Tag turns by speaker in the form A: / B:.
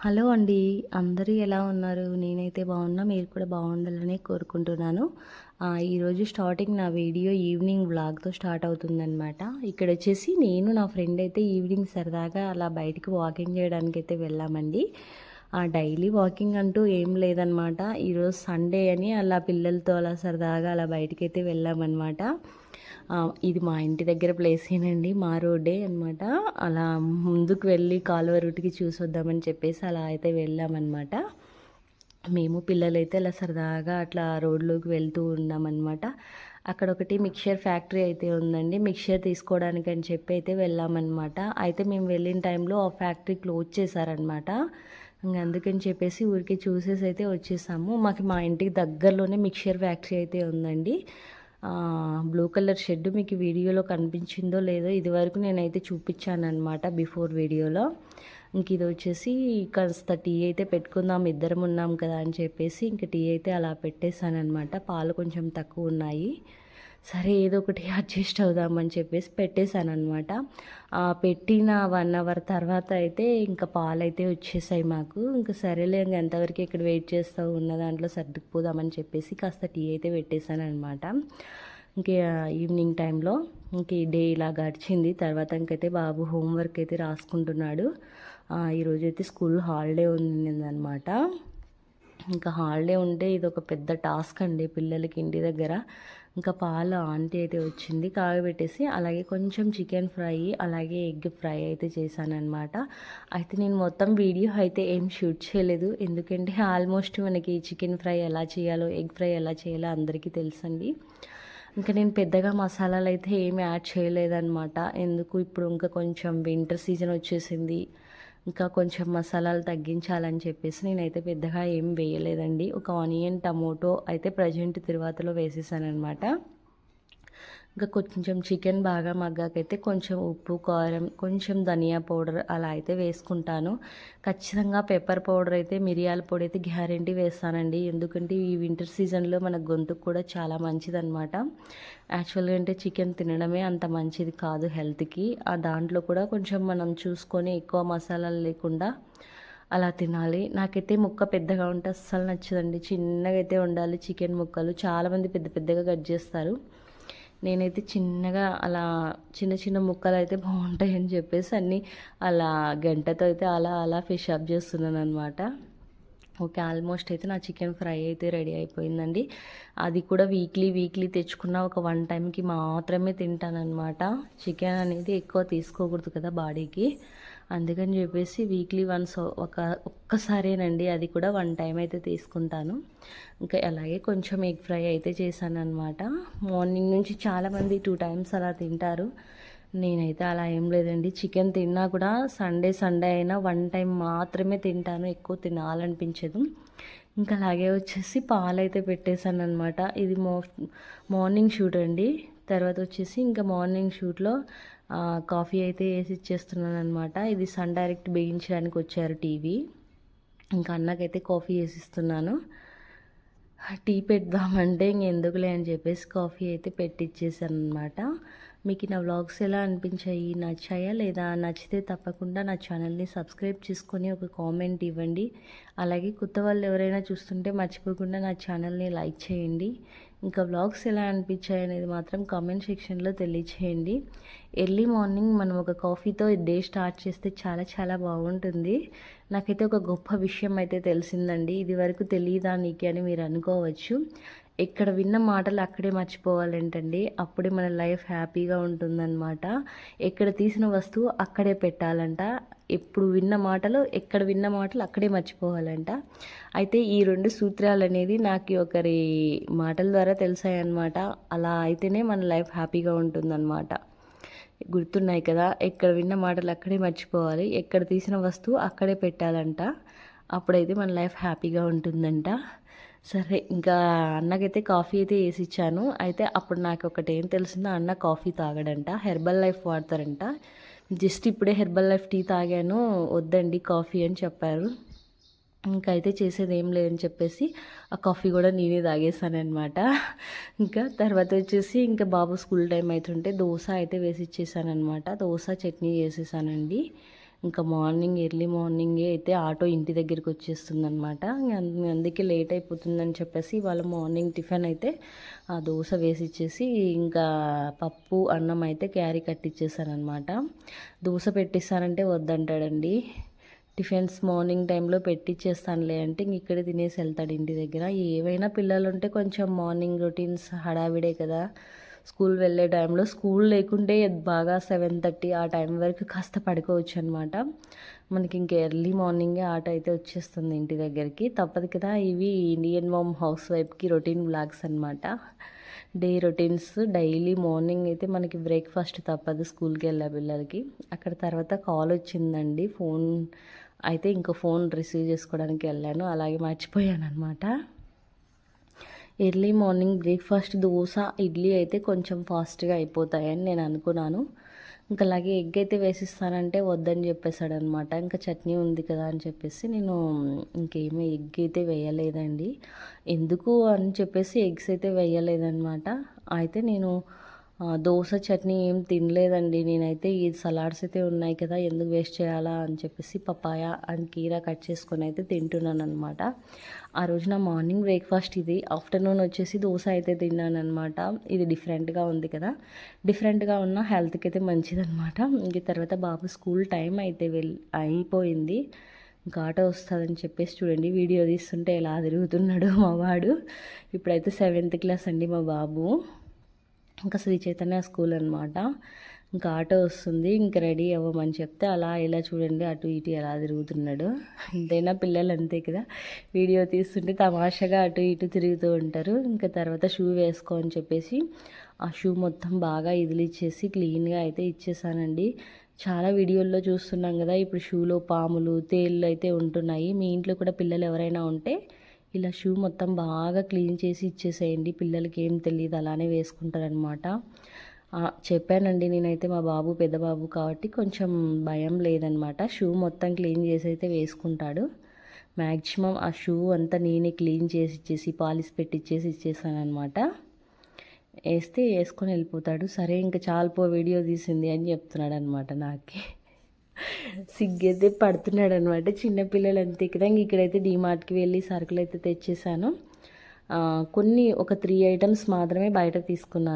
A: Hello అండి. అందరూ ఎలా ఉన్నారు? నేనైతే బాగున్నా. మీరు కూడా బాగుండాలని కోరుకుంటున్నాను. ఈరోజు స్టార్టింగ్ నా వీడియో ఈవినింగ్ వ్లాగ్‌తో స్టార్ట్ అవుతుందనమాట. ఇక్కడొచ్చేసి నేను నా ఫ్రెండ్ అయితే ఈవినింగ్ సరదాగా అలా బయటికి వాకింగ్ చేయడానికైతే వెళ్ళామండి. డైలీ వాకింగ్ అంటూ ఏం లేదనమాట. ఈరోజు సండే అని అలా పిల్లలతో అలా సరదాగా అలా బయటికైతే వెళ్ళామనమాట. ఇది మా ఇంటి దగ్గర ప్లేసేనండి. మా రోడ్డే అనమాట. అలా ముందుకు వెళ్ళి కాలువ రూట్‌కి చూసొద్దామని చెప్పేసి అలా అయితే వెళ్ళామన్నమాట. మేము పిల్లలైతే అలా సరదాగా అట్లా రోడ్లోకి వెళ్తూ ఉన్నామన్నమాట. అక్కడ ఒకటి మిక్చర్ ఫ్యాక్టరీ అయితే ఉందండి. మిక్చర్ తీసుకోవడానికి అని చెప్పి అయితే వెళ్ళామన్నమాట. అయితే మేము వెళ్ళిన టైంలో ఆ ఫ్యాక్టరీ క్లోజ్ చేశారనమాట. అందుకని చెప్పేసి ఊరికే చూసేసి అయితే వచ్చేసాము. మా ఇంటికి దగ్గరలోనే మిక్చర్ ఫ్యాక్టరీ అయితే ఉందండి. బ్లూ కలర్ షెడ్ మీకు వీడియోలో కనిపించిందో లేదో ఇదివరకు నేనైతే చూపించానమాట బిఫోర్ వీడియోలో. ఇంక ఇది వచ్చేసి కాస్త టీ అయితే పెట్టుకుందాం, ఇద్దరం ఉన్నాం కదా అని చెప్పేసి ఇంక టీ అయితే అలా పెట్టేశానమాట. పాలు కొంచెం తక్కువ ఉన్నాయి, సరే ఏదో ఒకటి అడ్జస్ట్ అవుదామని చెప్పేసి పెట్టేశానమాట. పెట్టిన 1 అవర్ తర్వాత అయితే ఇంకా పాలైతే వచ్చేసాయి మాకు. ఇంకా సరేలే ఇంక ఎంతవరకు ఇక్కడ వెయిట్ చేస్తూ ఉన్న దాంట్లో సర్దుకుపోదామని చెప్పేసి కాస్త టీ అయితే పెట్టేశానమాట. ఇంకా ఈవినింగ్ టైంలో ఇంక ఈ డే ఇలా గడిచింది. తర్వాత ఇంకైతే బాబు హోంవర్క్ అయితే రాసుకుంటున్నాడు. ఈరోజైతే స్కూల్ హాలిడే ఉందన్నమాట. ఇంకా హాలిడే ఉంటే ఇది ఒక పెద్ద టాస్క్ అండి పిల్లలకి ఇంటి దగ్గర. ఇంకా పాలు ఆంటీ అయితే వచ్చింది కాగబెట్టేసి, అలాగే కొంచెం చికెన్ ఫ్రై అలాగే ఎగ్ ఫ్రై అయితే చేశానమాట. అయితే నేను మొత్తం వీడియో అయితే ఏం షూట్ చేయలేదు, ఎందుకంటే ఆల్మోస్ట్ మనకి చికెన్ ఫ్రై ఎలా చేయాలో ఎగ్ ఫ్రై ఎలా చేయాలో అందరికీ తెలుసండి. ఇంకా నేను పెద్దగా మసాలాలు అయితే ఏమి యాడ్ చేయలేదన్నమాట. ఎందుకు ఇప్పుడు ఇంకా కొంచెం వింటర్ సీజన్ వచ్చేసింది, ఇంకా కొంచెం మసాలాలు తగ్గించాలని చెప్పేసి నేనైతే పెద్దగా ఏం వేయలేదండి. ఒక ఆనియన్ టమోటో అయితే ప్రజెంట్ తిరువాతలో వేసేసానమాట. ఇంకా కొంచెం చికెన్ బాగా మగ్గాకైతే కొంచెం ఉప్పు కారం కొంచెం ధనియా పౌడర్ అలా అయితే వేసుకుంటాను. ఖచ్చితంగా పెప్పర్ పౌడర్ అయితే మిరియాల పొడి అయితే గ్యారెంటీ వేస్తానండి, ఎందుకంటే ఈ వింటర్ సీజన్లో మన గొంతుకు కూడా చాలా మంచిదన్నమాట. యాక్చువల్గా అంటే చికెన్ తినడమే అంత మంచిది కాదు హెల్త్కి. దాంట్లో కూడా కొంచెం మనం చూసుకొని ఎక్కువ మసాలాలు లేకుండా అలా తినాలి. నాకైతే ముక్క పెద్దగా ఉంటే అస్సలు నచ్చదండి, చిన్నగా అయితే ఉండాలి చికెన్ ముక్కలు. చాలామంది పెద్ద పెద్దగా కట్ చేస్తారు, నేనైతే చిన్నగా అలా చిన్న చిన్న ముక్కలు అయితే బాగుంటాయని చెప్పేసి అన్నీ అలా గంటతో అయితే అలా అలా ఫిష్ అప్ చేస్తున్నాను అనమాట. ఓకే, ఆల్మోస్ట్ అయితే నా చికెన్ ఫ్రై అయితే రెడీ అయిపోయిందండి. అది కూడా వీక్లీ తెచ్చుకున్న ఒక 1 టైంకి మాత్రమే తింటానన్నమాట. చికెన్ అనేది ఎక్కువ తీసుకోకూడదు కదా బాడీకి, అందుకని చెప్పేసి వీక్లీ వన్స్ ఒక్కసారేనండి, అది కూడా 1 టైం అయితే తీసుకుంటాను. ఇంకా అలాగే కొంచెం ఎగ్ ఫ్రై అయితే చేశానన్నమాట. మార్నింగ్ నుంచి చాలామంది 2 టైమ్స్ అలా తింటారు, నేనైతే అలా ఏం లేదండి. చికెన్ తిన్నా కూడా సండే అయినా 1 టైం మాత్రమే తింటాను, ఎక్కువ తినాలనిపించదు. ఇంకా అలాగే వచ్చేసి పాలైతే పెట్టేశాను అనమాట. ఇది మార్నింగ్ షూట్ అండి. తర్వాత వచ్చేసి ఇంకా మార్నింగ్ షూట్లో కాఫీ అయితే వేసి ఇచ్చేస్తున్నాను అనమాట. ఇది సన్ డైరెక్ట్ బిగించడానికి వచ్చారు టీవీ. ఇంకా అన్నకైతే కాఫీ వేసిస్తున్నాను. టీ పెడదామంటే ఇంకెందుకులే అని చెప్పేసి కాఫీ అయితే పెట్టిచ్చేసాను అనమాట. మీకు నా వ్లాగ్స్ ఎలా అనిపించాయి, నచ్చాయా లేదా? నచ్చితే తప్పకుండా నా ఛానల్ని సబ్స్క్రైబ్ చేసుకొని ఒక కామెంట్ ఇవ్వండి. అలాగే కొత్త వాళ్ళు ఎవరైనా చూస్తుంటే మర్చిపోకుండా నా ఛానల్ని లైక్ చేయండి. ఇంకా వ్లాగ్స్ ఎలా అనిపించాయి అనేది మాత్రం కామెంట్ సెక్షన్లో తెలియచేయండి. ఎర్లీ మార్నింగ్ మనం ఒక కాఫీతో డే స్టార్ట్ చేస్తే చాలా చాలా బాగుంటుంది. నాకైతే ఒక గొప్ప విషయం అయితే తెలిసిందండి, ఇది వరకు తెలియదా నీకు అని మీరు అనుకోవచ్చు. ఎక్కడ విన్న మాటలు అక్కడే మర్చిపోవాలంటండి, అప్పుడే మన లైఫ్ హ్యాపీగా ఉంటుందన్నమాట. ఎక్కడ తీసిన వస్తువు అక్కడే పెట్టాలంట, ఎప్పుడు విన్న మాటలు ఎక్కడ విన్న మాటలు అక్కడే మర్చిపోవాలంట. అయితే ఈ 2 సూత్రాలు అనేది నాకు ఒకరి మాటల ద్వారా తెలిసాయన్నమాట. అలా అయితేనే మన లైఫ్ హ్యాపీగా ఉంటుందన్నమాట. గుర్తున్నాయి కదా, ఎక్కడ విన్న మాటలు అక్కడే మర్చిపోవాలి, ఎక్కడ తీసిన వస్తువు అక్కడే పెట్టాలంట, అప్పుడైతే మన లైఫ్ హ్యాపీగా ఉంటుందంట. సరే, ఇంకా అన్నకైతే కాఫీ అయితే వేసి ఇచ్చాను. అయితే అప్పుడు నాకు ఒకటి ఏం తెలిసిందో, అన్న కాఫీ తాగడంట, హెర్బల్ లైఫ్ వాడతారంట. జస్ట్ ఇప్పుడే హెర్బల్ లైఫ్ టీ తాగాను, వద్దండి కాఫీ అని చెప్పారు. ఇంకా అయితే చేసేది ఏం లేదని చెప్పేసి ఆ కాఫీ కూడా నేనే తాగేసానమాట. ఇంకా తర్వాత వచ్చేసి ఇంకా బాబు స్కూల్ టైం అవుతుంటే దోశ అయితే వేసి ఇచ్చేసానమాట. దోశ చట్నీ చేసేసానండి. ఇంకా ఎర్లీ మార్నింగే అయితే ఆటో ఇంటి దగ్గరికి వచ్చేస్తుంది అనమాట. అందుకే లేట్ అయిపోతుందని చెప్పేసి వాళ్ళ మార్నింగ్ టిఫిన్ అయితే ఆ దోశ వేసి ఇచ్చేసి ఇంకా పప్పు అన్నం అయితే క్యారీ కట్టిచ్చేసానమాట. దోశ పెట్టిస్తానంటే వద్దంటాడండి. టిఫిన్స్ మార్నింగ్ టైంలో పెట్టిచ్చేస్తానులే అంటే ఇంక ఇక్కడే తినేసి వెళ్తాడు ఇంటి దగ్గర. ఏవైనా పిల్లలు ఉంటే కొంచెం మార్నింగ్ రొటీన్స్ హడావిడే కదా. స్కూల్ వెళ్ళే టైంలో స్కూల్ లేకుంటే బాగా 7:30 ఆ టైం వరకు కాస్త పడుకోవచ్చు అనమాట. మనకి ఇంక ఎర్లీ మార్నింగే ఆట అయితే వచ్చేస్తుంది ఇంటి దగ్గరికి. తప్పదు కదా, ఇవి ఇండియన్ మామ్ హౌస్ వైఫ్కి రొటీన్ బ్లాగ్స్ అనమాట. డే రొటీన్స్ డైలీ మార్నింగ్ అయితే మనకి బ్రేక్ఫాస్ట్ తప్పదు స్కూల్కి వెళ్ళే పిల్లలకి. అక్కడ తర్వాత కాల్ వచ్చిందండి. ఫోన్ అయితే ఇంకో ఫోన్ రిసీవ్ చేసుకోవడానికి వెళ్ళాను, అలాగే మర్చిపోయాను అనమాట. Early morning breakfast dosa idli అయితే కొంచెం ఫాస్ట్గా అయిపోతాయని నేను అనుకున్నాను. ఇంకా అలాగే ఎగ్ అయితే వేసిస్తానంటే వద్దని చెప్పేశాడు అనమాట. ఇంకా చట్నీ ఉంది కదా అని చెప్పేసి నేను ఇంకేమీ ఎగ్ అయితే వేయలేదండి. ఎందుకు అని చెప్పేసి ఎగ్స్ అయితే వేయలేదన్నమాట. అయితే నేను దోశ చట్నీ ఏం తినలేదండి నేనైతే. ఈ సలాడ్స్ అయితే ఉన్నాయి కదా, ఎందుకు వేస్ట్ చేయాలా అని చెప్పేసి పపాయ అండ్ కీరా కట్ చేసుకొని అయితే తింటున్నాను అనమాట. ఆ రోజు నా మార్నింగ్ బ్రేక్ఫాస్ట్ ఇది. ఆఫ్టర్నూన్ వచ్చేసి దోశ అయితే తిన్నాను అనమాట. ఇది డిఫరెంట్గా ఉంది కదా, డిఫరెంట్గా ఉన్న హెల్త్కి అయితే మంచిదనమాట. ఇంక తర్వాత బాబు స్కూల్ టైం అయితే అయిపోయింది. ఇంకా ఆటో వస్తుందని చెప్పేసి చూడండి వీడియో తీస్తుంటే ఎలా తిరుగుతున్నాడు మా వాడు. ఇప్పుడైతే 7th క్లాస్ అండి మా బాబు. ఇంకా శ్రీ చైతన్య స్కూల్ అనమాట. ఇంకా ఆటో వస్తుంది, ఇంకా రెడీ అవ్వమని చెప్తే అలా ఇలా చూడండి అటు ఇటు ఎలా తిరుగుతున్నాడు. ఎంతైనా పిల్లలు అంతే కదా, వీడియో తీస్తుంటే తమాషాగా అటు ఇటు తిరుగుతూ ఉంటారు. ఇంకా తర్వాత షూ వేసుకో అని చెప్పేసి ఆ షూ మొత్తం బాగా ఇదిలిచ్చేసి క్లీన్గా అయితే ఇచ్చేసానండి. చాలా వీడియోల్లో చూస్తున్నాం కదా ఇప్పుడు షూలో పాములు తేళ్ళు అయితే ఉంటున్నాయి. మీ ఇంట్లో కూడా పిల్లలు ఎవరైనా ఉంటే ఇలా షూ మొత్తం బాగా క్లీన్ చేసి ఇచ్చేసేయండి. పిల్లలకి ఏం తెలియదు, అలానే వేసుకుంటారనమాట. చెప్పానండి నేనైతే, మా బాబు పెద్ద బాబు కాబట్టి కొంచెం భయం లేదనమాట. షూ మొత్తం క్లీన్ చేసి అయితే వేసుకుంటాడు. మ్యాక్సిమం ఆ షూ అంతా నేనే క్లీన్ చేసి ఇచ్చేసి పాలిష్ పెట్టిచ్చేసి ఇచ్చేసానమాట. వేస్తే వేసుకొని వెళ్ళిపోతాడు. సరే ఇంకా చాలుపో వీడియో తీసింది అని చెప్తున్నాడు అనమాట. నాకే సిగ్గైతే పడుతున్నాడు అనమాట. చిన్నపిల్లలు అంతే కదా. ఇంక ఇక్కడైతే డీమార్ట్కి వెళ్ళి సరుకులు అయితే తెచ్చేసాను. ఒక 3 ఐటమ్స్ మాత్రమే బయట తీసుకున్నాను.